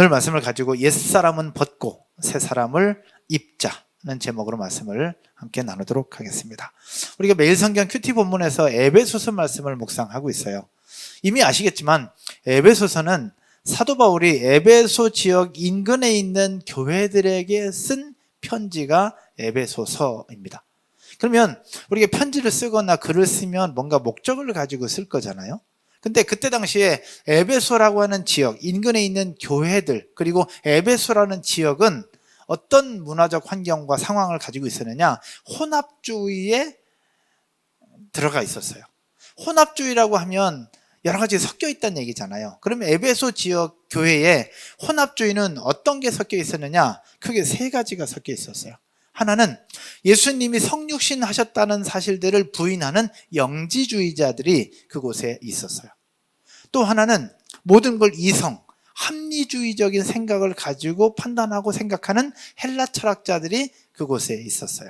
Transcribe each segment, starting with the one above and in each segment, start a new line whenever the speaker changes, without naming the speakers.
오늘 말씀을 가지고 옛사람은 벗고 새사람을 입자는 제목으로 말씀을 함께 나누도록 하겠습니다. 우리가 매일 성경 큐티 본문에서 에베소서 말씀을 묵상하고 있어요. 이미 아시겠지만 에베소서는 사도 바울이 에베소 지역 인근에 있는 교회들에게 쓴 편지가 에베소서입니다. 그러면 우리가 편지를 쓰거나 글을 쓰면 뭔가 목적을 가지고 쓸 거잖아요. 근데 그때 당시에 에베소라고 하는 지역, 인근에 있는 교회들, 그리고 에베소라는 지역은 어떤 문화적 환경과 상황을 가지고 있었느냐? 혼합주의에 들어가 있었어요. 혼합주의라고 하면 여러 가지 섞여 있다는 얘기잖아요. 그러면 에베소 지역 교회에 혼합주의는 어떤 게 섞여 있었느냐? 크게 세 가지가 섞여 있었어요. 하나는 예수님이 성육신 하셨다는 사실들을 부인하는 영지주의자들이 그곳에 있었어요. 또 하나는 모든 걸 이성, 합리주의적인 생각을 가지고 판단하고 생각하는 헬라 철학자들이 그곳에 있었어요.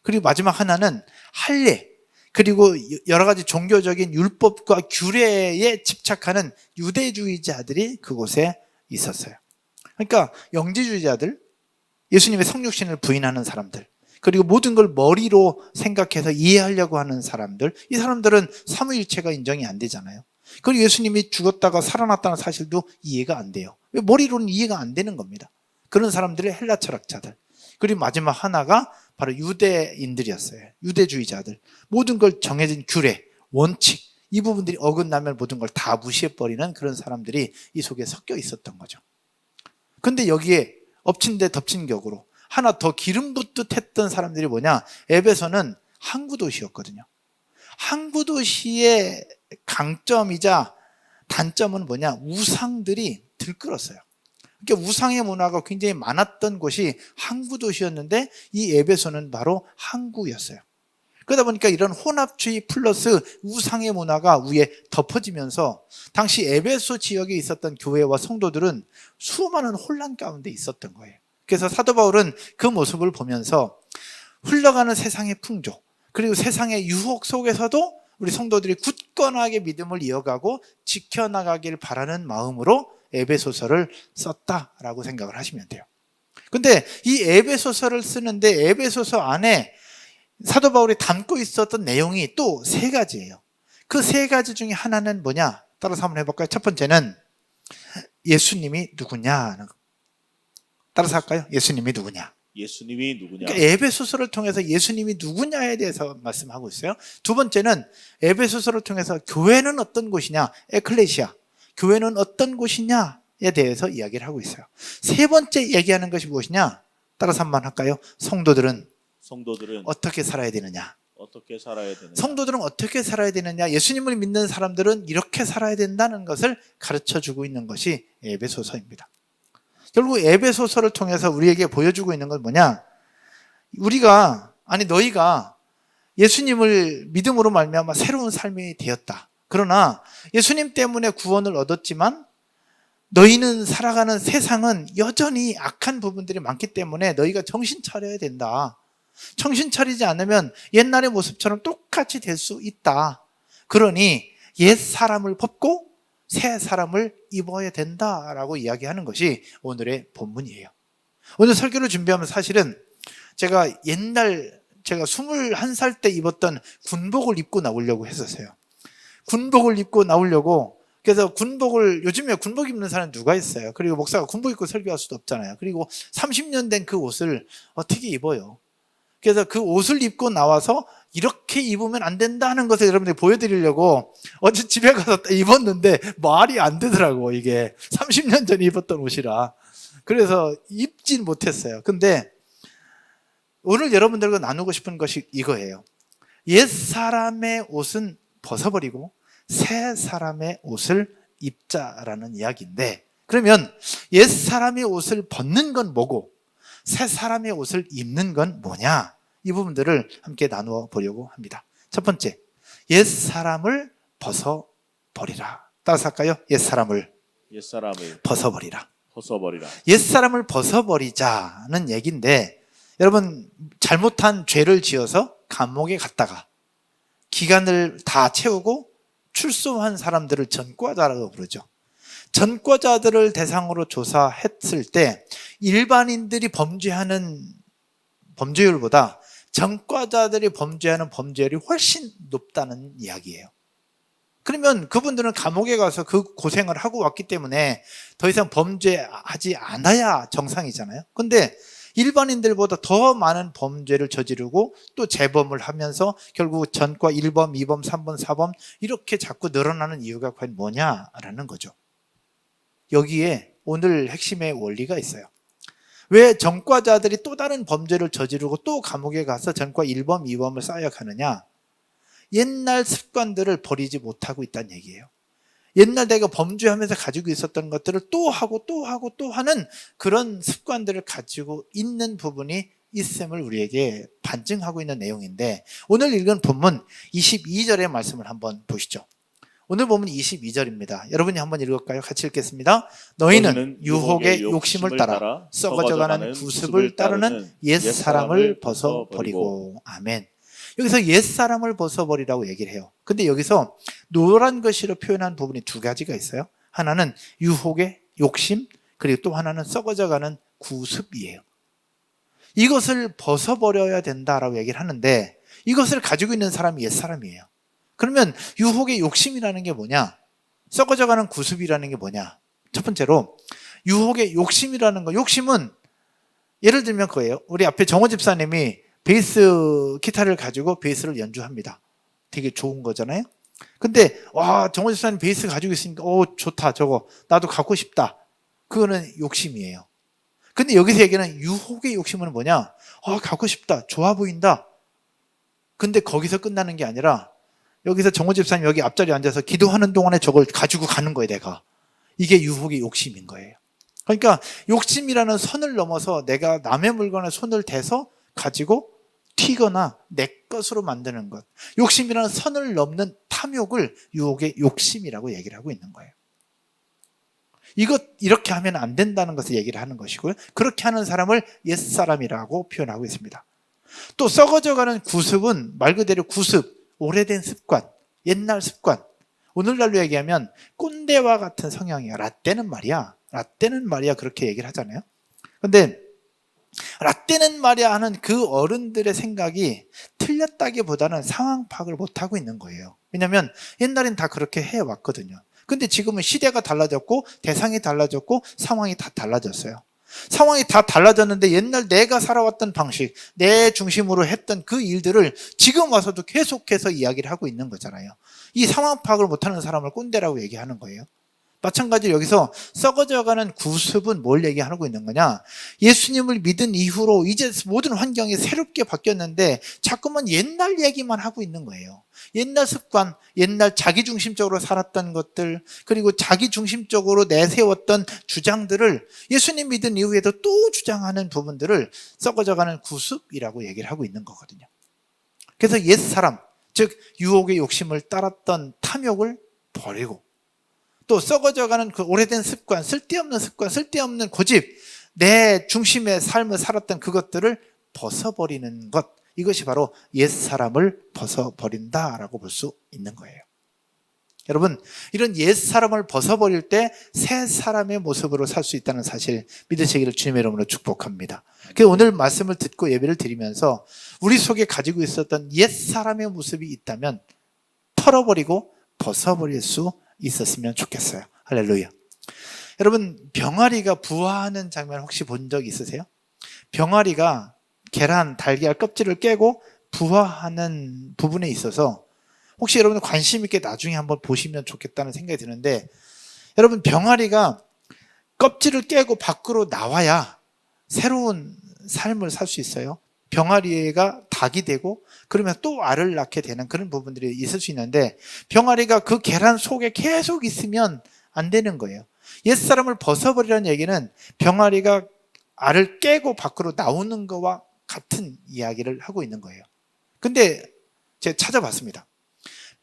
그리고 마지막 하나는 할례, 그리고 여러 가지 종교적인 율법과 규례에 집착하는 유대주의자들이 그곳에 있었어요. 그러니까 영지주의자들, 예수님의 성육신을 부인하는 사람들, 그리고 모든 걸 머리로 생각해서 이해하려고 하는 사람들, 이 사람들은 삼위일체가 인정이 안 되잖아요. 그리고 예수님이 죽었다가 살아났다는 사실도 이해가 안 돼요. 머리로는 이해가 안 되는 겁니다. 그런 사람들이 헬라 철학자들. 그리고 마지막 하나가 바로 유대인들이었어요. 유대주의자들. 모든 걸 정해진 규례, 원칙, 이 부분들이 어긋나면 모든 걸 다 무시해버리는 그런 사람들이 이 속에 섞여 있었던 거죠. 근데 여기에 엎친 데 덮친 격으로 하나 더 기름 붓듯 했던 사람들이 뭐냐? 에베소는 항구 도시였거든요. 항구 도시의 강점이자 단점은 뭐냐? 우상들이 들끓었어요. 그러니까 우상의 문화가 굉장히 많았던 곳이 항구 도시였는데 이 에베소는 바로 항구였어요. 그러다 보니까 이런 혼합주의 플러스 우상의 문화가 위에 덮어지면서 당시 에베소 지역에 있었던 교회와 성도들은 수많은 혼란 가운데 있었던 거예요. 그래서 사도 바울은 그 모습을 보면서 흘러가는 세상의 풍조, 그리고 세상의 유혹 속에서도 우리 성도들이 굳건하게 믿음을 이어가고 지켜나가길 바라는 마음으로 에베소서를 썼다라고 생각을 하시면 돼요. 근데 이 에베소서를 쓰는데 에베소서 안에 사도 바울이 담고 있었던 내용이 또 세 가지예요. 그 세 가지 중에 하나는 뭐냐? 따라서 한번 해볼까요? 첫 번째는 예수님이 누구냐? 따라서 할까요? 예수님이 누구냐?
예수님이 누구냐?
그러니까 에베소서를 통해서 예수님이 누구냐에 대해서 말씀하고 있어요. 두 번째는 에베소서를 통해서 교회는 어떤 곳이냐? 에클레시아. 교회는 어떤 곳이냐에 대해서 이야기를 하고 있어요. 세 번째 얘기하는 것이 무엇이냐? 따라서 한번 할까요? 성도들은 어떻게 살아야 되느냐?
어떻게 살아야 되느냐?
성도들은 어떻게 살아야 되느냐? 예수님을 믿는 사람들은 이렇게 살아야 된다는 것을 가르쳐주고 있는 것이 에베소서입니다. 결국 에베소서를 통해서 우리에게 보여주고 있는 건 뭐냐? 너희가 예수님을 믿음으로 말미암아 새로운 삶이 되었다. 그러나 예수님 때문에 구원을 얻었지만 너희는 살아가는 세상은 여전히 악한 부분들이 많기 때문에 너희가 정신 차려야 된다. 정신 차리지 않으면 옛날의 모습처럼 똑같이 될 수 있다. 그러니 옛 사람을 벗고 새 사람을 입어야 된다라고 이야기하는 것이 오늘의 본문이에요. 오늘 설교를 준비하면 사실은 제가 21살 때 입었던 군복을 입고 나오려고 했었어요. 군복을 입고 나오려고. 그래서 요즘에 군복 입는 사람 누가 있어요? 그리고 목사가 군복 입고 설교할 수도 없잖아요. 그리고 30년 된 그 옷을 어떻게 입어요? 그래서 그 옷을 입고 나와서 이렇게 입으면 안 된다는 것을 여러분들이 보여드리려고 어제 집에 가서 입었는데 말이 안 되더라고. 이게 30년 전에 입었던 옷이라. 그래서 입진 못했어요. 근데 오늘 여러분들과 나누고 싶은 것이 이거예요. 옛 사람의 옷은 벗어버리고 새 사람의 옷을 입자라는 이야기인데, 그러면 옛 사람의 옷을 벗는 건 뭐고 새 사람의 옷을 입는 건 뭐냐? 이 부분들을 함께 나누어 보려고 합니다. 첫 번째, 옛 사람을 벗어버리라. 따라서 할까요? 옛 사람을 벗어버리라. 옛 사람을 벗어버리자는 얘기인데, 여러분 잘못한 죄를 지어서 감옥에 갔다가 기간을 다 채우고 출소한 사람들을 전과자라고 부르죠. 전과자들을 대상으로 조사했을 때 일반인들이 범죄하는 범죄율보다 전과자들이 범죄하는 범죄율이 훨씬 높다는 이야기예요. 그러면 그분들은 감옥에 가서 그 고생을 하고 왔기 때문에 더 이상 범죄하지 않아야 정상이잖아요. 근데 일반인들보다 더 많은 범죄를 저지르고 또 재범을 하면서 결국 전과 1범, 2범, 3범, 4범 이렇게 자꾸 늘어나는 이유가 과연 뭐냐라는 거죠. 여기에 오늘 핵심의 원리가 있어요. 왜 전과자들이 또 다른 범죄를 저지르고 또 감옥에 가서 전과 1범, 2범을 쌓여가느냐? 옛날 습관들을 버리지 못하고 있다는 얘기예요. 옛날 내가 범죄하면서 가지고 있었던 것들을 또 하고 또 하고 또 하는 그런 습관들을 가지고 있는 부분이 있음을 우리에게 반증하고 있는 내용인데, 오늘 읽은 본문 22절의 말씀을 한번 보시죠. 오늘 본문 22절입니다. 여러분이 한번 읽을까요? 같이 읽겠습니다. 너희는 유혹의 욕심을 따라 썩어져가는 구습을 따르는 옛사람을 벗어버리고. 아멘. 여기서 옛사람을 벗어버리라고 얘기를 해요. 근데 여기서 노란 글씨로 표현한 부분이 두 가지가 있어요. 하나는 유혹의 욕심, 그리고 또 하나는 썩어져가는 구습이에요. 이것을 벗어버려야 된다라고 얘기를 하는데, 이것을 가지고 있는 사람이 옛사람이에요. 그러면 유혹의 욕심이라는 게 뭐냐? 썩어져가는 구습이라는 게 뭐냐? 첫 번째로 유혹의 욕심이라는 거, 욕심은 예를 들면 그거예요. 우리 앞에 정호 집사님이 베이스 기타를 가지고 베이스를 연주합니다. 되게 좋은 거잖아요. 근데 와, 정호 집사님 베이스 가지고 있으니까 좋다, 저거 나도 갖고 싶다. 그거는 욕심이에요. 근데 여기서 얘기하는 유혹의 욕심은 뭐냐? 갖고 싶다, 좋아 보인다. 근데 거기서 끝나는 게 아니라 여기서 정호 집사님 여기 앞자리에 앉아서 기도하는 동안에 저걸 가지고 가는 거예요, 내가. 이게 유혹의 욕심인 거예요. 그러니까 욕심이라는 선을 넘어서 내가 남의 물건에 손을 대서 가지고 튀거나 내 것으로 만드는 것. 욕심이라는 선을 넘는 탐욕을 유혹의 욕심이라고 얘기를 하고 있는 거예요. 이렇게 하면 안 된다는 것을 얘기를 하는 것이고요. 그렇게 하는 사람을 옛사람이라고 표현하고 있습니다. 또 썩어져가는 구습은 말 그대로 구습, 오래된 습관, 옛날 습관. 오늘날로 얘기하면 꼰대와 같은 성향이야. 라떼는 말이야 그렇게 얘기를 하잖아요. 근데 라떼는 말이야 하는 그 어른들의 생각이 틀렸다기보다는 상황 파악을 못하고 있는 거예요. 왜냐하면 옛날엔 다 그렇게 해왔거든요. 근데 지금은 시대가 달라졌고 대상이 달라졌고 상황이 다 달라졌어요. 상황이 다 달라졌는데 옛날 내가 살아왔던 방식, 내 중심으로 했던 그 일들을 지금 와서도 계속해서 이야기를 하고 있는 거잖아요. 이 상황 파악을 못하는 사람을 꼰대라고 얘기하는 거예요. 마찬가지로 여기서 썩어져가는 구습은 뭘 얘기하고 있는 거냐? 예수님을 믿은 이후로 이제 모든 환경이 새롭게 바뀌었는데 자꾸만 옛날 얘기만 하고 있는 거예요. 옛날 습관, 옛날 자기중심적으로 살았던 것들, 그리고 자기중심적으로 내세웠던 주장들을 예수님 믿은 이후에도 또 주장하는 부분들을 썩어져가는 구습이라고 얘기를 하고 있는 거거든요. 그래서 옛사람, 즉 유혹의 욕심을 따랐던 탐욕을 버리고, 또 썩어져가는 그 오래된 습관, 쓸데없는 고집, 내 중심의 삶을 살았던 그것들을 벗어버리는 것, 이것이 바로 옛사람을 벗어버린다라고 볼 수 있는 거예요. 여러분, 이런 옛사람을 벗어버릴 때 새 사람의 모습으로 살 수 있다는 사실 믿으시기를 주님의 이름으로 축복합니다. 그래서 오늘 말씀을 듣고 예배를 드리면서 우리 속에 가지고 있었던 옛사람의 모습이 있다면 털어버리고 벗어버릴 수 있었으면 좋겠어요. 할렐루야. 여러분, 병아리가 부화하는 장면 혹시 본 적 있으세요? 병아리가 계란, 달걀 껍질을 깨고 부화하는 부분에 있어서 혹시 여러분 관심 있게 나중에 한번 보시면 좋겠다는 생각이 드는데, 여러분 병아리가 껍질을 깨고 밖으로 나와야 새로운 삶을 살 수 있어요. 병아리가 닭이 되고 그러면 또 알을 낳게 되는 그런 부분들이 있을 수 있는데, 병아리가 그 계란 속에 계속 있으면 안 되는 거예요. 옛사람을 벗어버리라는 얘기는 병아리가 알을 깨고 밖으로 나오는 거와 같은 이야기를 하고 있는 거예요. 근데 제가 찾아봤습니다.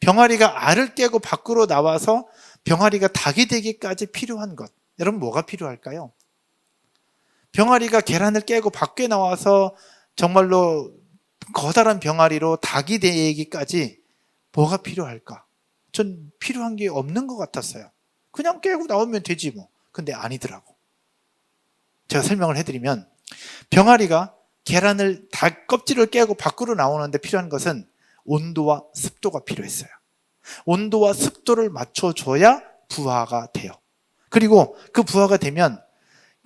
병아리가 알을 깨고 밖으로 나와서 병아리가 닭이 되기까지 필요한 것, 여러분 뭐가 필요할까요? 병아리가 계란을 깨고 밖에 나와서 정말로 커다란 병아리로 닭이 되기까지 뭐가 필요할까? 전 필요한 게 없는 것 같았어요. 그냥 깨고 나오면 되지 뭐. 근데 아니더라고. 제가 설명을 해드리면 병아리가 계란을 다 껍질을 깨고 밖으로 나오는데 필요한 것은 온도와 습도가 필요했어요. 온도와 습도를 맞춰줘야 부화가 돼요. 그리고 그 부화가 되면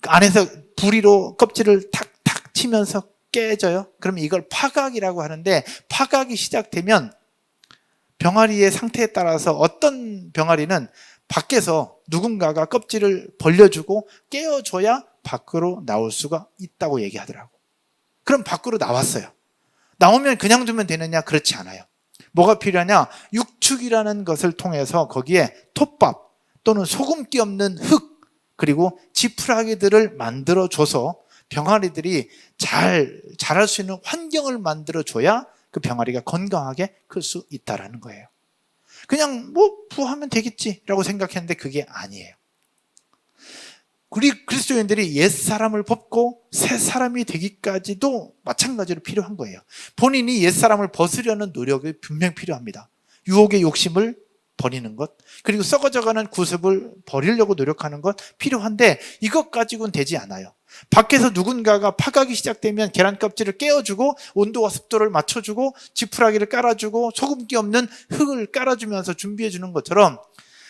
안에서 부리로 껍질을 탁탁 치면서 깨져요. 그러면 이걸 파각이라고 하는데, 파각이 시작되면 병아리의 상태에 따라서 어떤 병아리는 밖에서 누군가가 껍질을 벌려주고 깨워줘야 밖으로 나올 수가 있다고 얘기하더라고. 그럼 밖으로 나왔어요. 나오면 그냥 두면 되느냐? 그렇지 않아요. 뭐가 필요하냐? 육축이라는 것을 통해서 거기에 톱밥 또는 소금기 없는 흙, 그리고 지푸라기들을 만들어줘서 병아리들이 잘 자랄 수 있는 환경을 만들어줘야 그 병아리가 건강하게 클 수 있다는 거예요. 그냥 뭐 부화하면 되겠지라고 생각했는데 그게 아니에요. 우리 그리스도인들이 옛사람을 벗고 새사람이 되기까지도 마찬가지로 필요한 거예요. 본인이 옛사람을 벗으려는 노력이 분명 필요합니다. 유혹의 욕심을 버리는 것, 그리고 썩어져가는 구습을 버리려고 노력하는 것 필요한데, 이것 가지고는 되지 않아요. 밖에서 누군가가 파각이 시작되면 계란 껍질을 깨워주고 온도와 습도를 맞춰주고 지푸라기를 깔아주고 소금기 없는 흙을 깔아주면서 준비해주는 것처럼,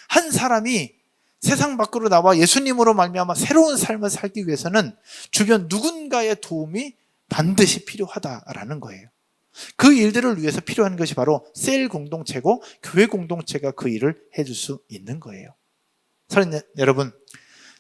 한 사람이 세상 밖으로 나와 예수님으로 말미암아 새로운 삶을 살기 위해서는 주변 누군가의 도움이 반드시 필요하다라는 거예요. 그 일들을 위해서 필요한 것이 바로 셀 공동체고 교회 공동체가 그 일을 해줄 수 있는 거예요. 사랑하는 여러분,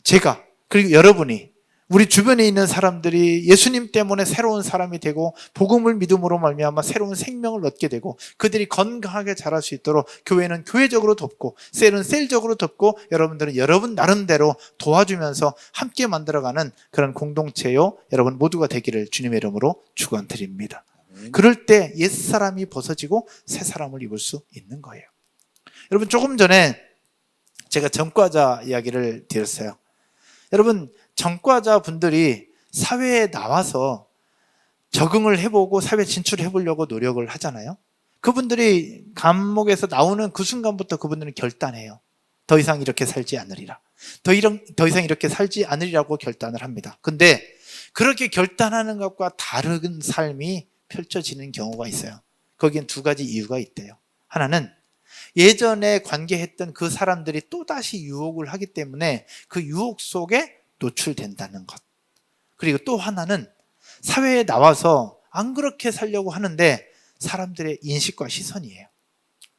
제가 그리고 여러분이, 우리 주변에 있는 사람들이 예수님 때문에 새로운 사람이 되고 복음을 믿음으로 말미암아 새로운 생명을 얻게 되고 그들이 건강하게 자랄 수 있도록 교회는 교회적으로 돕고 셀은 셀적으로 돕고 여러분들은 여러분 나름대로 도와주면서 함께 만들어가는 그런 공동체요, 여러분 모두가 되기를 주님의 이름으로 축원드립니다. 그럴 때 옛사람이 벗어지고 새사람을 입을 수 있는 거예요. 여러분, 조금 전에 제가 전과자 이야기를 드렸어요. 여러분, 전과자 분들이 사회에 나와서 적응을 해보고 사회 진출해 보려고 노력을 하잖아요. 그분들이 감옥에서 나오는 그 순간부터 그분들은 결단해요. 더 이상 이렇게 살지 않으리라. 더 이상 이렇게 살지 않으리라고 결단을 합니다. 근데 그렇게 결단하는 것과 다른 삶이 펼쳐지는 경우가 있어요. 거기엔 두 가지 이유가 있대요. 하나는 예전에 관계했던 그 사람들이 또다시 유혹을 하기 때문에 그 유혹 속에 노출된다는 것. 그리고 또 하나는 사회에 나와서 안 그렇게 살려고 하는데 사람들의 인식과 시선이에요.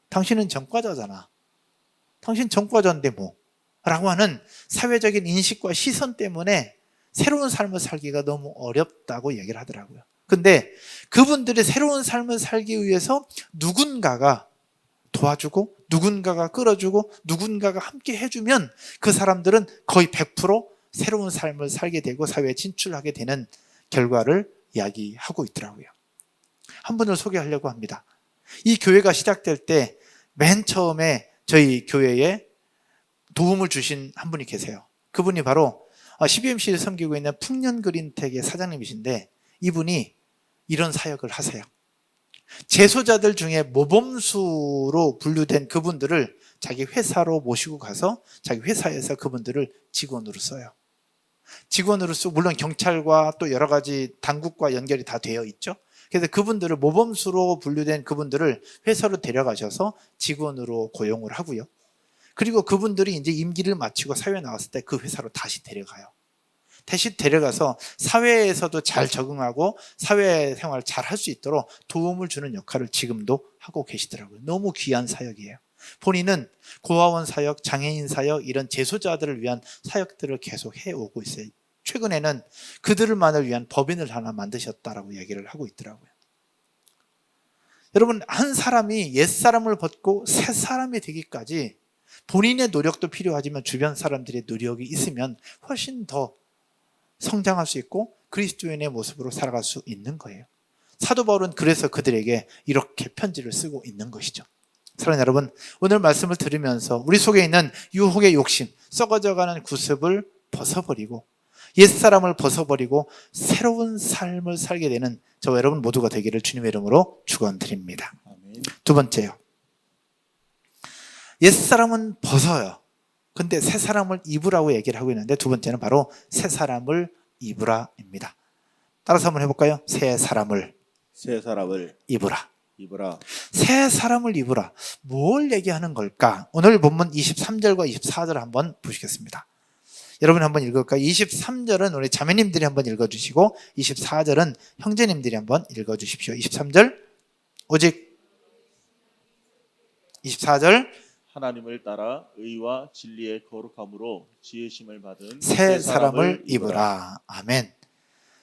당신은 전과자잖아. 당신 전과자인데 뭐. 라고 하는 사회적인 인식과 시선 때문에 새로운 삶을 살기가 너무 어렵다고 얘기를 하더라고요. 근데 그분들이 새로운 삶을 살기 위해서 누군가가 도와주고 누군가가 끌어주고 누군가가 함께 해주면 그 사람들은 거의 100% 새로운 삶을 살게 되고 사회에 진출하게 되는 결과를 이야기하고 있더라고요. 한 분을 소개하려고 합니다. 이 교회가 시작될 때 맨 처음에 저희 교회에 도움을 주신 한 분이 계세요. 그분이 바로 CBMC를 섬기고 있는 풍년그린텍의 사장님이신데, 이분이 이런 사역을 하세요. 재소자들 중에 모범수로 분류된 그분들을 자기 회사로 모시고 가서 자기 회사에서 그분들을 직원으로 써요. 직원으로 쓰고, 물론 경찰과 또 여러 가지 당국과 연결이 다 되어 있죠. 그래서 그분들을, 모범수로 분류된 그분들을 회사로 데려가셔서 직원으로 고용을 하고요. 그리고 그분들이 이제 임기를 마치고 사회에 나왔을 때 그 회사로 다시 데려가요. 다시 데려가서 사회에서도 잘 적응하고 사회생활 잘 할 수 있도록 도움을 주는 역할을 지금도 하고 계시더라고요. 너무 귀한 사역이에요. 본인은 고아원 사역, 장애인 사역, 이런 재소자들을 위한 사역들을 계속 해오고 있어요. 최근에는 그들만을 위한 법인을 하나 만드셨다라고 얘기를 하고 있더라고요. 여러분, 한 사람이 옛사람을 벗고 새사람이 되기까지 본인의 노력도 필요하지만 주변 사람들의 노력이 있으면 훨씬 더 성장할 수 있고 그리스도인의 모습으로 살아갈 수 있는 거예요. 사도 바울은 그래서 그들에게 이렇게 편지를 쓰고 있는 것이죠. 사랑하는 여러분, 오늘 말씀을 들으면서 우리 속에 있는 유혹의 욕심, 썩어져가는 구습을 벗어버리고 옛사람을 벗어버리고 새로운 삶을 살게 되는 저와 여러분 모두가 되기를 주님의 이름으로 축원드립니다.
아멘.
두 번째요. 옛사람은 벗어요. 근데 새 사람을 입으라고 얘기를 하고 있는데 두 번째는 바로 새 사람을 입으라입니다. 따라서 한번 해볼까요? 새 사람을
새 사람을
입으라.
입으라.
새 사람을 입으라. 뭘 얘기하는 걸까? 오늘 본문 23절과 24절 한번 보시겠습니다. 여러분 한번 읽을까요? 23절은 우리 자매님들이 한번 읽어주시고 24절은 형제님들이 한번 읽어주십시오. 23절 오직 24절
하나님을 따라 의와 진리의 거룩함으로 지으심을 받은
새 사람을 입으라. 아멘.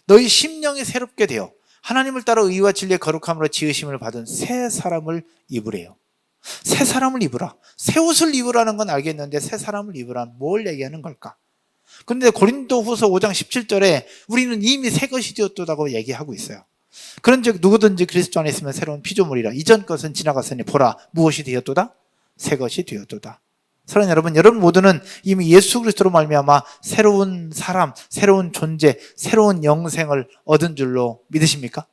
너희 심령이 새롭게 되어 하나님을 따라 의와 진리의 거룩함으로 지으심을 받은 새 사람을 입으래요. 새 사람을 입으라. 새 옷을 입으라는 건 알겠는데 새 사람을 입으라. 뭘 얘기하는 걸까? 그런데 고린도후서 5장 17절에 우리는 이미 새 것이 되었다고 얘기하고 있어요. 그런즉 누구든지 그리스도 안에 있으면 새로운 피조물이라. 이전 것은 지나갔으니 보라 무엇이 되었도다? 새 것이 되었도다. 사랑하는 여러분 모두는 이미 예수 그리스도로 말미암아 새로운 사람, 새로운 존재, 새로운 영생을 얻은 줄로 믿으십니까?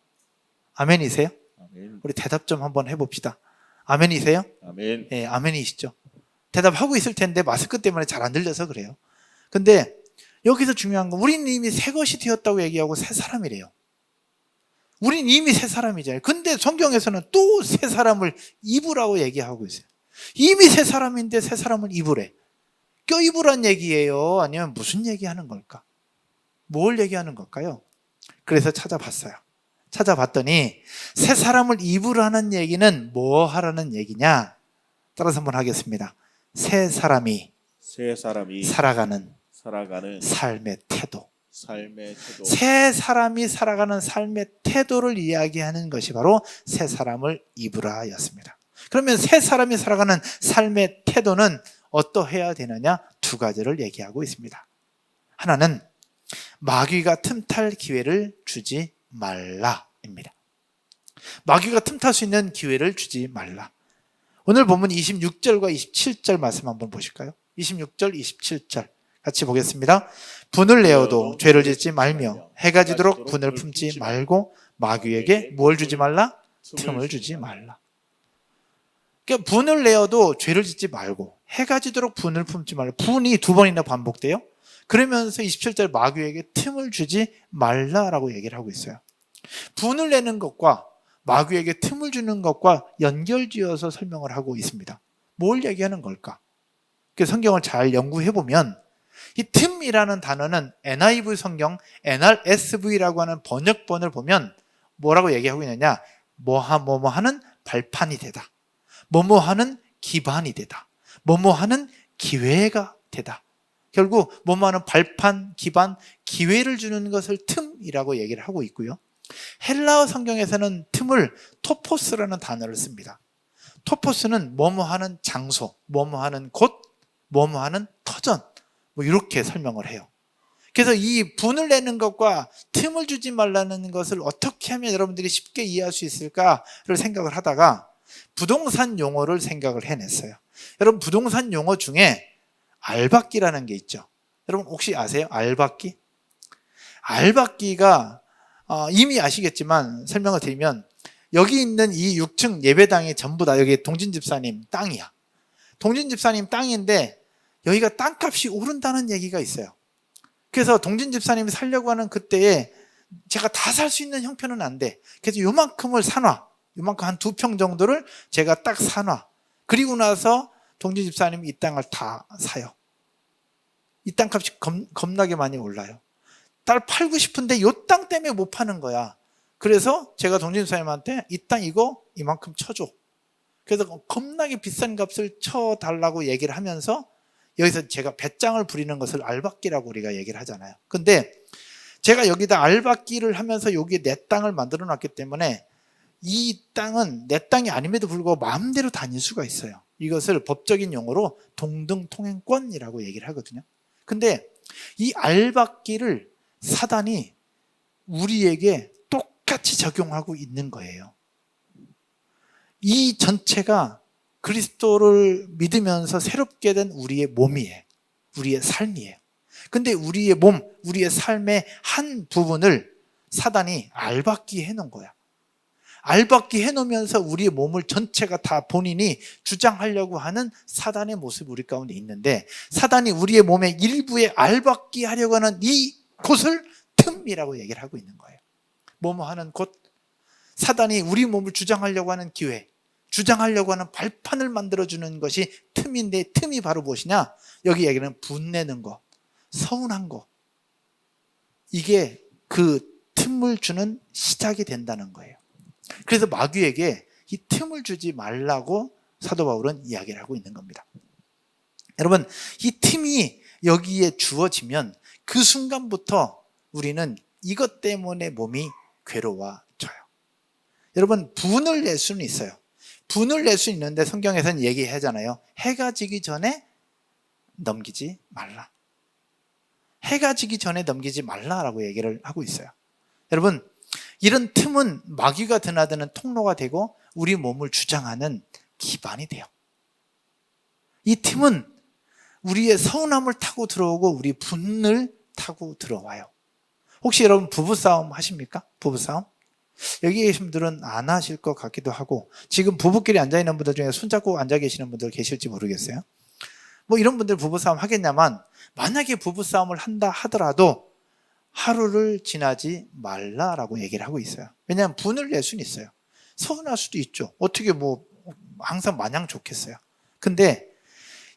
아멘이세요?
아멘.
우리 대답 좀 한번 해봅시다. 아멘이세요?
아멘.
네, 아멘이시죠. 대답하고 있을 텐데 마스크 때문에 잘 안 들려서 그래요. 근데 여기서 중요한 건 우리는 이미 새 것이 되었다고 얘기하고 새 사람이래요. 우리는 이미 새 사람이잖아요. 근데 성경에서는 또 새 사람을 입으라고 얘기하고 있어요. 이미 새 사람인데 새 사람을 입으래. 껴입으란 얘기예요? 아니면 무슨 얘기하는 걸까? 뭘 얘기하는 걸까요? 그래서 찾아봤어요. 찾아봤더니 새 사람을 입으라는 얘기는 뭐 하라는 얘기냐? 따라서 한번 하겠습니다. 새 사람이 살아가는 삶의 태도. 새 사람이 살아가는 삶의 태도를 이야기하는 것이 바로 새 사람을 입으라 였습니다. 그러면 새 사람이 살아가는 삶의 태도는 어떠해야 되느냐? 두 가지를 얘기하고 있습니다. 하나는 마귀가 틈탈 기회를 주지 말라입니다. 마귀가 틈탈 수 있는 기회를 주지 말라. 오늘 본문 26절과 27절 말씀 한번 보실까요? 26절, 27절 같이 보겠습니다. 분을 내어도 죄를 짓지 말며 해가 지도록 분을 품지 말고 마귀에게 뭘 주지 말라? 틈을 주지 말라. 그러니까 분을 내어도 죄를 짓지 말고 해가 지도록 분을 품지 말라. 분이 두 번이나 반복돼요. 그러면서 27절 마귀에게 틈을 주지 말라라고 얘기를 하고 있어요. 분을 내는 것과 마귀에게 틈을 주는 것과 연결지어서 설명을 하고 있습니다. 뭘 얘기하는 걸까? 성경을 잘 연구해보면 이 틈이라는 단어는 NIV 성경, NRSV라고 하는 번역본을 보면 뭐라고 얘기하고 있느냐? 뭐하는 발판이 되다. 뭐뭐하는 기반이 되다. 뭐뭐하는 기회가 되다. 결국 뭐뭐하는 발판, 기반, 기회를 주는 것을 틈이라고 얘기를 하고 있고요. 헬라어 성경에서는 틈을 토포스라는 단어를 씁니다. 토포스는 뭐뭐하는 장소, 뭐뭐하는 곳, 뭐뭐하는 터전, 이렇게 설명을 해요. 그래서 이 분을 내는 것과 틈을 주지 말라는 것을 어떻게 하면 여러분들이 쉽게 이해할 수 있을까를 생각을 하다가 부동산 용어를 생각을 해냈어요. 여러분 부동산 용어 중에 알박기라는 게 있죠. 여러분 혹시 아세요? 알박기? 알박기가 이미 아시겠지만 설명을 드리면 여기 있는 이 6층 예배당이 전부 다 여기 동진 집사님 땅이야. 동진 집사님 땅인데 여기가 땅값이 오른다는 얘기가 있어요. 그래서 동진 집사님이 살려고 하는 그때에 제가 다 살 수 있는 형편은 안 돼. 그래서 요만큼을 사놔. 요만큼 한 2평 정도를 제가 딱 사놔. 그리고 나서 동진 집사님이 이 땅을 다 사요. 이 땅값이 겁나게 많이 올라요. 딸 팔고 싶은데 요 땅 때문에 못 파는 거야. 그래서 제가 동진 집사님한테 이 땅 이거 이만큼 쳐줘. 그래서 겁나게 비싼 값을 쳐달라고 얘기를 하면서 여기서 제가 배짱을 부리는 것을 알박기라고 우리가 얘기를 하잖아요. 근데 제가 여기다 알박기를 하면서 여기에 내 땅을 만들어 놨기 때문에 이 땅은 내 땅이 아님에도 불구하고 마음대로 다닐 수가 있어요. 이것을 법적인 용어로 동등통행권이라고 얘기를 하거든요. 근데 이 알박기를 사단이 우리에게 똑같이 적용하고 있는 거예요. 이 전체가 그리스도를 믿으면서 새롭게 된 우리의 몸이에요. 우리의 삶이에요. 근데 우리의 몸, 우리의 삶의 한 부분을 사단이 알박기 해놓은 거야. 알박기 해놓으면서 우리의 몸을 전체가 다 본인이 주장하려고 하는 사단의 모습이 우리 가운데 있는데, 사단이 우리의 몸의 일부에 알박기 하려고 하는 이 곳을 틈이라고 얘기를 하고 있는 거예요. 뭐뭐 하는 곳, 사단이 우리 몸을 주장하려고 하는 기회, 주장하려고 하는 발판을 만들어주는 것이 틈인데, 틈이 바로 무엇이냐? 여기 얘기는 분내는 거, 서운한 거, 이게 그 틈을 주는 시작이 된다는 거예요. 그래서 마귀에게 이 틈을 주지 말라고 사도 바울은 이야기를 하고 있는 겁니다. 여러분, 이 틈이 여기에 주어지면 그 순간부터 우리는 이것 때문에 몸이 괴로워져요. 여러분, 분을 낼 수는 있어요. 분을 낼 수 있는데 성경에서는 얘기하잖아요. 해가 지기 전에 넘기지 말라. 해가 지기 전에 넘기지 말라라고 얘기를 하고 있어요. 여러분, 이런 틈은 마귀가 드나드는 통로가 되고 우리 몸을 주장하는 기반이 돼요. 이 틈은 우리의 서운함을 타고 들어오고 우리 분을 타고 들어와요. 혹시 여러분 부부싸움 하십니까? 부부싸움? 여기 계신 분들은 안 하실 것 같기도 하고, 지금 부부끼리 앉아있는 분들 중에 손잡고 앉아 계시는 분들 계실지 모르겠어요. 뭐 이런 분들 부부싸움 하겠냐만, 만약에 부부싸움을 한다 하더라도 하루를 지나지 말라라고 얘기를 하고 있어요. 왜냐하면 분을 낼 수는 있어요. 서운할 수도 있죠. 어떻게 뭐 항상 마냥 좋겠어요. 근데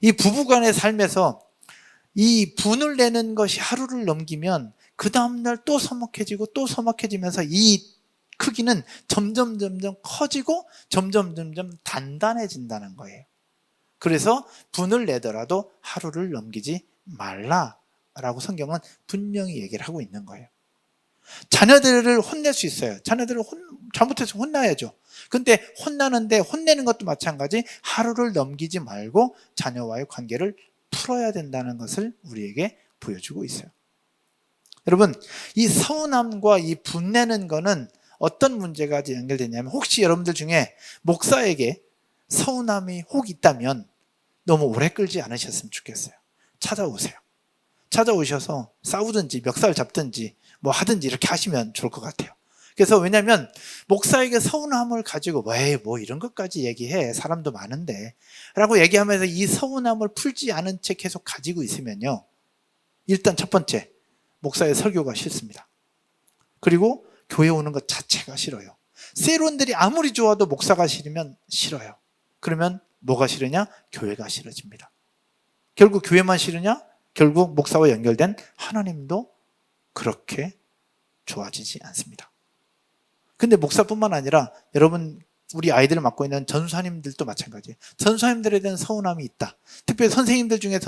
이 부부간의 삶에서 이 분을 내는 것이 하루를 넘기면 그 다음날 또 서먹해지고 또 서먹해지면서 이 크기는 점점 커지고 점점 단단해진다는 거예요. 그래서 분을 내더라도 하루를 넘기지 말라라고 성경은 분명히 얘기를 하고 있는 거예요. 자녀들을 혼낼 수 있어요. 자녀들을 잘못해서 혼나야죠. 근데 혼나는데, 혼내는 것도 마찬가지, 하루를 넘기지 말고 자녀와의 관계를 풀어야 된다는 것을 우리에게 보여주고 있어요. 여러분, 이 서운함과 이 분내는 거는 어떤 문제가 연결되냐면, 혹시 여러분들 중에 목사에게 서운함이 혹 있다면 너무 오래 끌지 않으셨으면 좋겠어요. 찾아오세요. 찾아오셔서 싸우든지 멱살 잡든지 뭐 하든지 이렇게 하시면 좋을 것 같아요. 그래서 왜냐하면 목사에게 서운함을 가지고 왜 뭐 이런 것까지 얘기해, 사람도 많은데 라고 얘기하면서 이 서운함을 풀지 않은 채 계속 가지고 있으면요, 일단 첫 번째, 목사의 설교가 싫습니다. 그리고 교회 오는 것 자체가 싫어요. 세론들이 아무리 좋아도 목사가 싫으면 싫어요. 그러면 뭐가 싫으냐? 교회가 싫어집니다. 결국 교회만 싫으냐? 결국 목사와 연결된 하나님도 그렇게 좋아지지 않습니다. 근데 목사뿐만 아니라 여러분, 우리 아이들을 맡고 있는 전사님들도 마찬가지예요. 전사님들에 대한 서운함이 있다. 특별히 선생님들 중에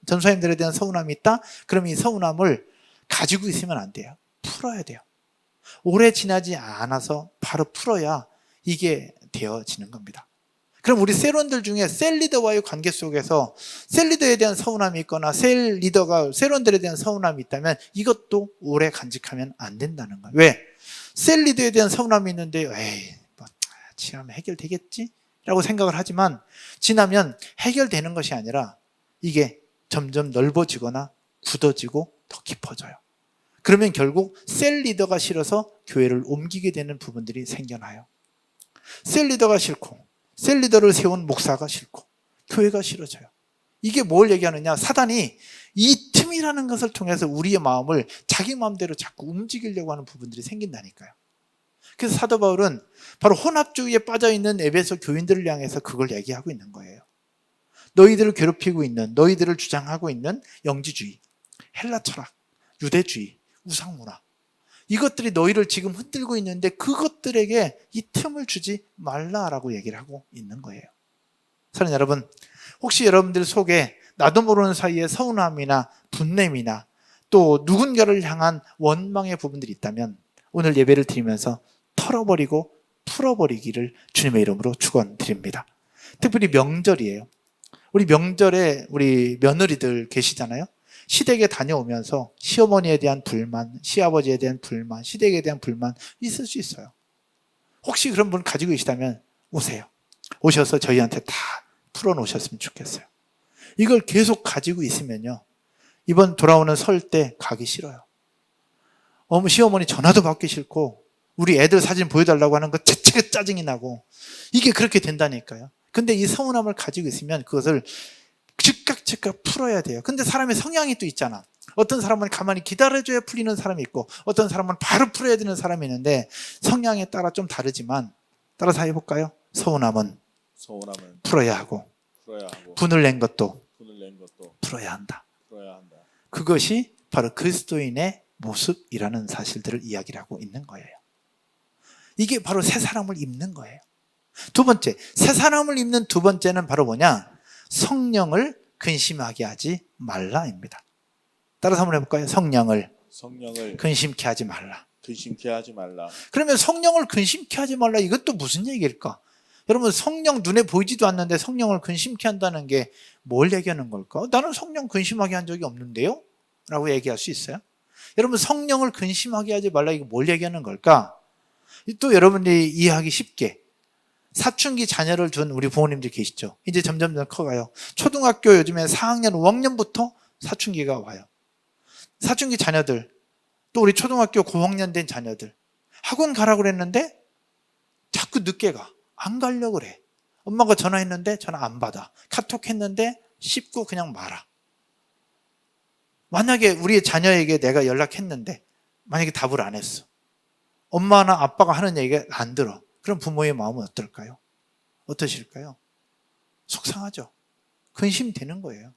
전사님들에 대한 서운함이 있다. 그럼 이 서운함을 가지고 있으면 안 돼요. 풀어야 돼요. 오래 지나지 않아서 바로 풀어야 이게 되어지는 겁니다. 그럼 우리 셀원들 중에 셀 리더와의 관계 속에서 셀 리더에 대한 서운함이 있거나 셀 리더가 셀원들에 대한 서운함이 있다면 이것도 오래 간직하면 안 된다는 거예요. 왜? 셀 리더에 대한 서운함이 있는데 에이, 뭐 지나면 해결되겠지? 라고 생각을 하지만 지나면 해결되는 것이 아니라 이게 점점 넓어지거나 굳어지고 더 깊어져요. 그러면 결국 셀 리더가 싫어서 교회를 옮기게 되는 부분들이 생겨나요. 셀 리더가 싫고 셀 리더를 세운 목사가 싫고 교회가 싫어져요. 이게 뭘 얘기하느냐? 사단이 이 틈이라는 것을 통해서 우리의 마음을 자기 마음대로 자꾸 움직이려고 하는 부분들이 생긴다니까요. 그래서 사도 바울은 바로 혼합주의에 빠져있는 에베소 교인들을 향해서 그걸 얘기하고 있는 거예요. 너희들을 괴롭히고 있는, 너희들을 주장하고 있는 영지주의, 헬라 철학, 유대주의, 우상문화, 이것들이 너희를 지금 흔들고 있는데 그것들에게 이 틈을 주지 말라라고 얘기를 하고 있는 거예요. 사랑하는 여러분, 혹시 여러분들 속에 나도 모르는 사이에 서운함이나 분냄이나 또 누군가를 향한 원망의 부분들이 있다면 오늘 예배를 드리면서 털어버리고 풀어버리기를 주님의 이름으로 축원드립니다. 특별히 명절이에요. 우리 명절에 우리 며느리들 계시잖아요. 시댁에 다녀오면서 시어머니에 대한 불만, 시아버지에 대한 불만, 시댁에 대한 불만 있을 수 있어요. 혹시 그런 분 가지고 계시다면 오세요. 오셔서 저희한테 다 풀어놓으셨으면 좋겠어요. 이걸 계속 가지고 있으면요, 이번 돌아오는 설 때 가기 싫어요. 시어머니 전화도 받기 싫고 우리 애들 사진 보여달라고 하는 거 자체가 짜증이 나고 이게 그렇게 된다니까요. 근데 이 서운함을 가지고 있으면 그것을 즉각 풀어야 돼요. 근데 사람의 성향이 또 있잖아. 어떤 사람은 가만히 기다려줘야 풀리는 사람이 있고 어떤 사람은 바로 풀어야 되는 사람이 있는데 성향에 따라 좀 다르지만 따라서 해볼까요? 서운함은 풀어야 하고 분을 낸 것도 풀어야 한다. 그것이 바로 그리스도인의 모습이라는 사실들을 이야기를 하고 있는 거예요. 이게 바로 새 사람을 입는 거예요. 두 번째, 새 사람을 입는 두 번째는 바로 뭐냐? 성령을 근심하게 하지 말라입니다. 따라서 한번 해볼까요? 성령을 근심케 하지 말라. 그러면 성령을 근심케 하지 말라, 이것도 무슨 얘기일까? 여러분, 성령 눈에 보이지도 않는데 성령을 근심케 한다는 게 뭘 얘기하는 걸까? 나는 성령 근심하게 한 적이 없는데요? 라고 얘기할 수 있어요. 여러분, 성령을 근심하게 하지 말라, 이거 뭘 얘기하는 걸까? 또 여러분들이 이해하기 쉽게 사춘기 자녀를 둔 우리 부모님들 계시죠? 이제 점점 커가요. 초등학교 요즘에 4학년, 5학년부터 사춘기가 와요. 사춘기 자녀들, 또 우리 초등학교 고학년 된 자녀들, 학원 가라고 그랬는데 자꾸 늦게 가. 안 가려고 그래. 엄마가 전화했는데 전화 안 받아. 카톡 했는데 씹고 그냥 말아. 만약에 우리 자녀에게 내가 연락했는데 만약에 답을 안 했어. 엄마나 아빠가 하는 얘기가 안 들어. 그럼 부모의 마음은 어떨까요? 어떠실까요? 속상하죠. 근심되는 거예요.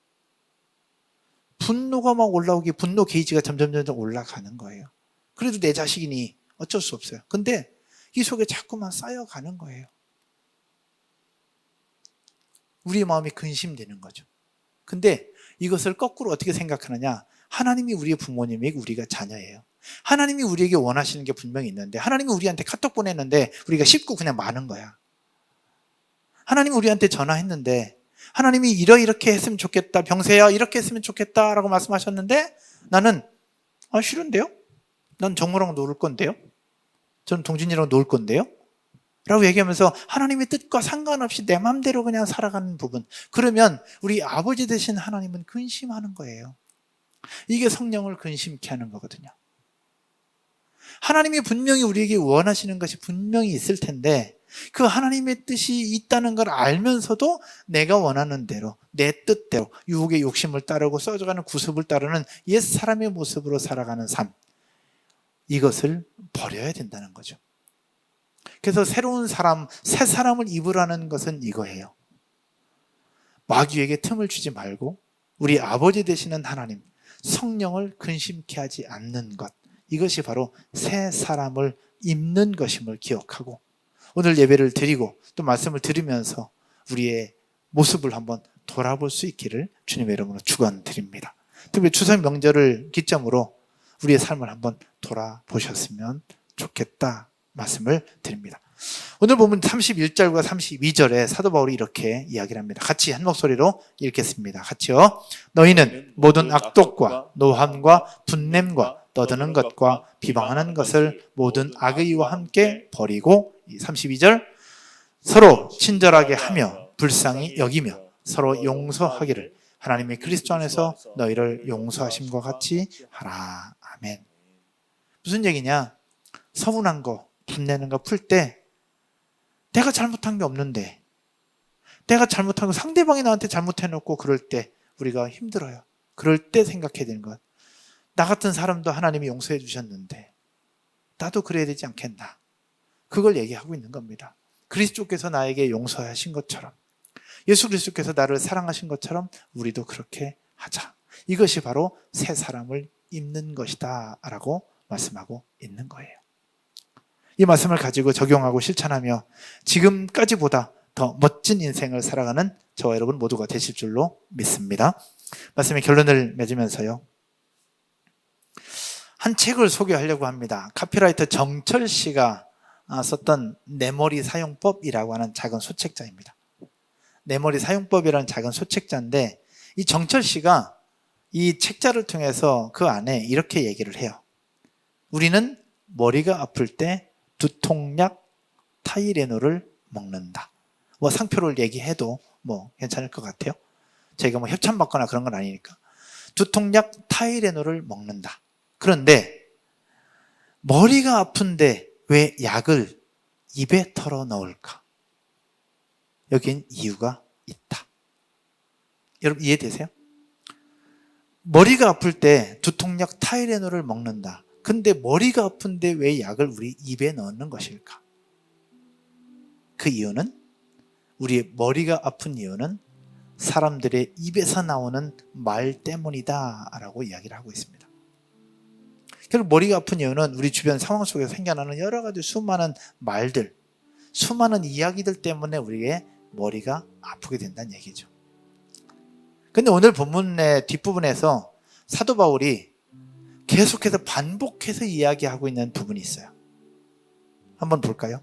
분노가 막 올라오기, 분노 게이지가 점점 올라가는 거예요. 그래도 내 자식이니 어쩔 수 없어요. 근데 이 속에 자꾸만 쌓여가는 거예요. 우리의 마음이 근심되는 거죠. 근데 이것을 거꾸로 어떻게 생각하느냐? 하나님이 우리의 부모님이고 우리가 자녀예요. 하나님이 우리에게 원하시는 게 분명히 있는데 하나님이 우리한테 카톡 보냈는데 우리가 씹고 그냥 마는 거야. 하나님이 우리한테 전화했는데 하나님이 이렇게 했으면 좋겠다, 병세야 이렇게 했으면 좋겠다라고 말씀하셨는데 나는 싫은데요? 난 정모랑 놀 건데요? 전 동진이랑 놀 건데요? 라고 얘기하면서 하나님의 뜻과 상관없이 내 마음대로 그냥 살아가는 부분, 그러면 우리 아버지 되신 하나님은 근심하는 거예요. 이게 성령을 근심케 하는 거거든요. 하나님이 분명히 우리에게 원하시는 것이 분명히 있을 텐데 그 하나님의 뜻이 있다는 걸 알면서도 내가 원하는 대로 내 뜻대로 유혹의 욕심을 따르고 써져가는 구습을 따르는 옛 사람의 모습으로 살아가는 삶, 이것을 버려야 된다는 거죠. 그래서 새로운 사람, 새 사람을 입으라는 것은 이거예요. 마귀에게 틈을 주지 말고 우리 아버지 되시는 하나님, 성령을 근심케 하지 않는 것, 이것이 바로 새 사람을 입는 것임을 기억하고 오늘 예배를 드리고 또 말씀을 들으면서 우리의 모습을 한번 돌아볼 수 있기를 주님의 이름으로 축원드립니다. 특히 추석 명절을 기점으로 우리의 삶을 한번 돌아보셨으면 좋겠다 말씀을 드립니다. 오늘 보면 31절과 32절에 사도 바울이 이렇게 이야기를 합니다. 같이 한 목소리로 읽겠습니다. 같이요. 너희는 모든 악독과 노함과 분냄과 떠드는 것과 비방하는 것을 모든 악의와 함께 버리고, 32절, 서로 친절하게 하며 불쌍히 여기며 서로 용서하기를 하나님의 그리스도 안에서 너희를 용서하심과 같이 하라. 아멘. 무슨 얘기냐? 서운한 거, 분내는 거 풀 때 내가 잘못한 게 없는데, 내가 잘못한 거 상대방이 나한테 잘못해놓고 그럴 때 우리가 힘들어요. 그럴 때 생각해야 되는 것, 나 같은 사람도 하나님이 용서해 주셨는데 나도 그래야 되지 않겠나, 그걸 얘기하고 있는 겁니다. 그리스도께서 나에게 용서하신 것처럼, 예수 그리스도께서 나를 사랑하신 것처럼 우리도 그렇게 하자. 이것이 바로 새 사람을 입는 것이다 라고 말씀하고 있는 거예요. 이 말씀을 가지고 적용하고 실천하며 지금까지보다 더 멋진 인생을 살아가는 저와 여러분 모두가 되실 줄로 믿습니다. 말씀의 결론을 맺으면서요, 한 책을 소개하려고 합니다. 카피라이터 정철 씨가 썼던 내 머리 사용법이라고 하는 작은 소책자입니다. 내 머리 사용법이라는 작은 소책자인데, 이 정철 씨가 이 책자를 통해서 그 안에 이렇게 얘기를 해요. 우리는 머리가 아플 때 두통약 타이레놀을 먹는다. 뭐 상표를 얘기해도 뭐 괜찮을 것 같아요. 저희가 뭐 협찬받거나 그런 건 아니니까. 두통약 타이레놀을 먹는다. 그런데 머리가 아픈데 왜 약을 입에 털어 넣을까? 여긴 이유가 있다. 여러분 이해되세요? 머리가 아플 때 두통약 타이레놀을 먹는다. 근데 머리가 아픈데 왜 약을 우리 입에 넣는 것일까? 그 이유는, 우리의 머리가 아픈 이유는 사람들의 입에서 나오는 말 때문이다 라고 이야기를 하고 있습니다. 결국 머리가 아픈 이유는 우리 주변 상황 속에서 생겨나는 여러 가지 수많은 말들, 수많은 이야기들 때문에 우리의 머리가 아프게 된다는 얘기죠. 근데 오늘 본문의 뒷부분에서 사도 바울이 계속해서 반복해서 이야기하고 있는 부분이 있어요. 한번 볼까요?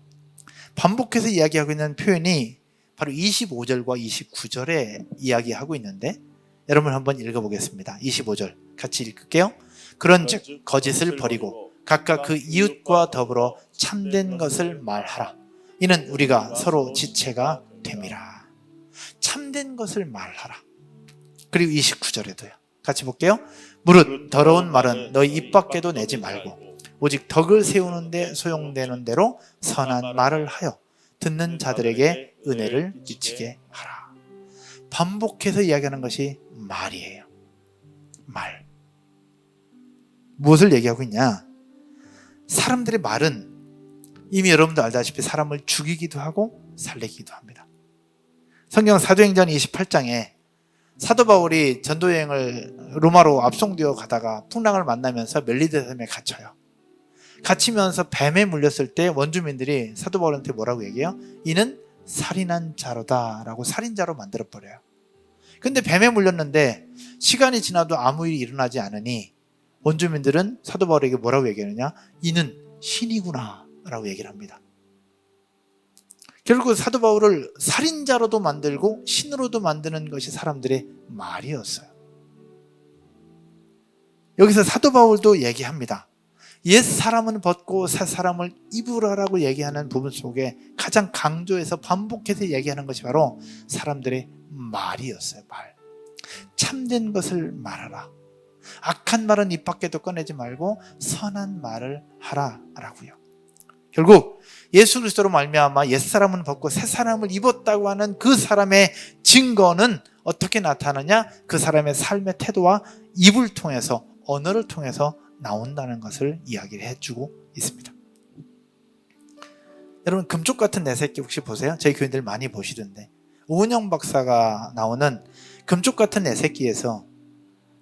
반복해서 이야기하고 있는 표현이 바로 25절과 29절에 이야기하고 있는데, 여러분 한번 읽어보겠습니다. 25절 같이 읽을게요. 그런즉 거짓을 버리고 각각 그 이웃과 더불어 참된 것을 말하라. 이는 우리가 서로 지체가 됨이라. 참된 것을 말하라. 그리고 29절에도요. 같이 볼게요. 무릇 더러운 말은 너희 입 밖에도 내지 말고 오직 덕을 세우는데 소용되는 대로 선한 말을 하여 듣는 자들에게 은혜를 끼치게 하라. 반복해서 이야기하는 것이 말이에요. 말. 무엇을 얘기하고 있냐? 사람들의 말은 이미 여러분도 알다시피 사람을 죽이기도 하고 살리기도 합니다. 성경 사도행전 28장에 사도 바울이 전도여행을 로마로 압송되어 가다가 풍랑을 만나면서 멜리데 섬에 갇혀요. 갇히면서 뱀에 물렸을 때 원주민들이 사도 바울한테 뭐라고 얘기해요? 이는 살인한 자로다 라고 살인자로 만들어버려요. 근데 뱀에 물렸는데 시간이 지나도 아무 일이 일어나지 않으니 원주민들은 사도 바울에게 뭐라고 얘기하느냐? 이는 신이구나 라고 얘기를 합니다. 결국 사도 바울을 살인자로도 만들고 신으로도 만드는 것이 사람들의 말이었어요. 여기서 사도 바울도 얘기합니다. 옛 사람은 벗고 새 사람을 입으라라고 얘기하는 부분 속에 가장 강조해서 반복해서 얘기하는 것이 바로 사람들의 말이었어요. 말. 참된 것을 말하라. 악한 말은 입 밖에도 꺼내지 말고 선한 말을 하라라고요. 결국 예수 그리스도로 말미암아 옛사람은 벗고 새사람을 입었다고 하는 그 사람의 증거는 어떻게 나타나냐? 그 사람의 삶의 태도와 입을 통해서, 언어를 통해서 나온다는 것을 이야기를 해주고 있습니다. 여러분 금쪽 같은 내 새끼 혹시 보세요? 저희 교인들 많이 보시던데 오은영 박사가 나오는 금쪽 같은 내 새끼에서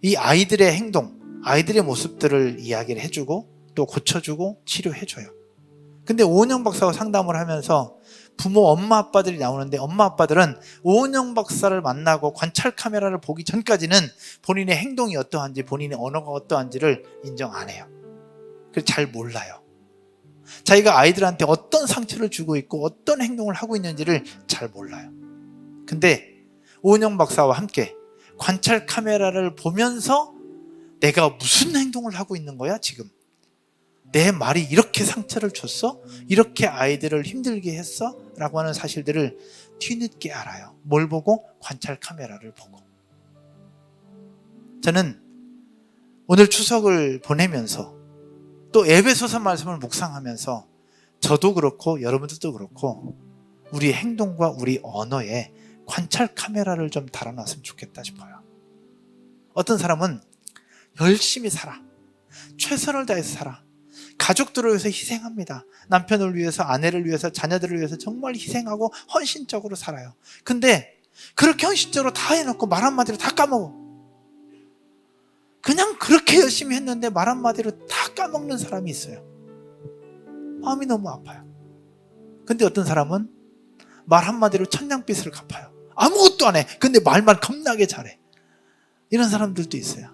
이 아이들의 행동, 아이들의 모습들을 이야기를 해주고 또 고쳐주고 치료해줘요. 근데 오은영 박사와 상담을 하면서 부모 엄마 아빠들이 나오는데 엄마 아빠들은 오은영 박사를 만나고 관찰 카메라를 보기 전까지는 본인의 행동이 어떠한지, 본인의 언어가 어떠한지를 인정 안 해요. 그래서 잘 몰라요. 자기가 아이들한테 어떤 상처를 주고 있고 어떤 행동을 하고 있는지를 잘 몰라요. 근데 오은영 박사와 함께 관찰 카메라를 보면서 내가 무슨 행동을 하고 있는 거야 지금? 내 말이 이렇게 상처를 줬어? 이렇게 아이들을 힘들게 했어? 라고 하는 사실들을 뒤늦게 알아요. 뭘 보고? 관찰 카메라를 보고. 저는 오늘 추석을 보내면서 또 에베소서 말씀을 묵상하면서 저도 그렇고 여러분들도 그렇고 우리 행동과 우리 언어에 관찰 카메라를 좀 달아놨으면 좋겠다 싶어요. 어떤 사람은 열심히 살아. 최선을 다해서 살아. 가족들을 위해서 희생합니다. 남편을 위해서, 아내를 위해서, 자녀들을 위해서 정말 희생하고 헌신적으로 살아요. 근데 그렇게 헌신적으로 다 해놓고 말 한마디로 다 까먹어. 그냥 그렇게 열심히 했는데 말 한마디로 다 까먹는 사람이 있어요. 마음이 너무 아파요. 근데 어떤 사람은 말 한마디로 천냥빚을 갚아요. 아무것도 안 해. 근데 말만 겁나게 잘해. 이런 사람들도 있어요.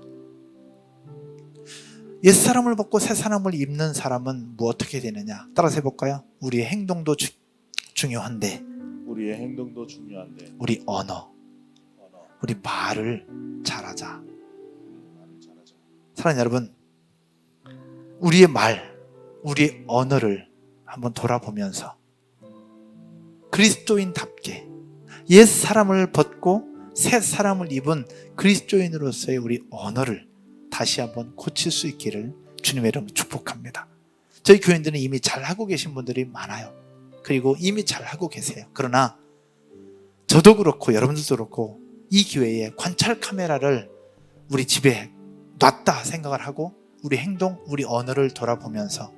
옛사람을 벗고 새사람을 입는 사람은 뭐 어떻게 되느냐? 따라서 해볼까요? 우리의 행동도 중요한데
우리의 행동도 중요한데
우리 언어, 우리 말을 잘하자. 사랑하는 여러분, 우리의 말, 우리의 언어를 한번 돌아보면서 그리스도인답게 옛 사람을 벗고 새 사람을 입은 그리스도인으로서의 우리 언어를 다시 한번 고칠 수 있기를 주님의 이름으로 축복합니다. 저희 교인들은 이미 잘하고 계신 분들이 많아요. 그리고 이미 잘하고 계세요. 그러나 저도 그렇고 여러분들도 그렇고 이 기회에 관찰 카메라를 우리 집에 놨다 생각을 하고 우리 행동, 우리 언어를 돌아보면서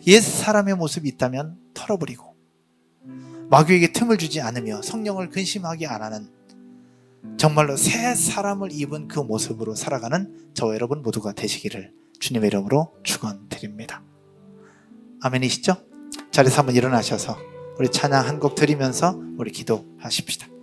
옛 사람의 모습이 있다면 털어버리고 마귀에게 틈을 주지 않으며 성령을 근심하게 안 하는 정말로 새 사람을 입은 그 모습으로 살아가는 저와 여러분 모두가 되시기를 주님의 이름으로 축원드립니다. 아멘이시죠? 자리에서 한번 일어나셔서 우리 찬양 한 곡 드리면서 우리 기도하십시다.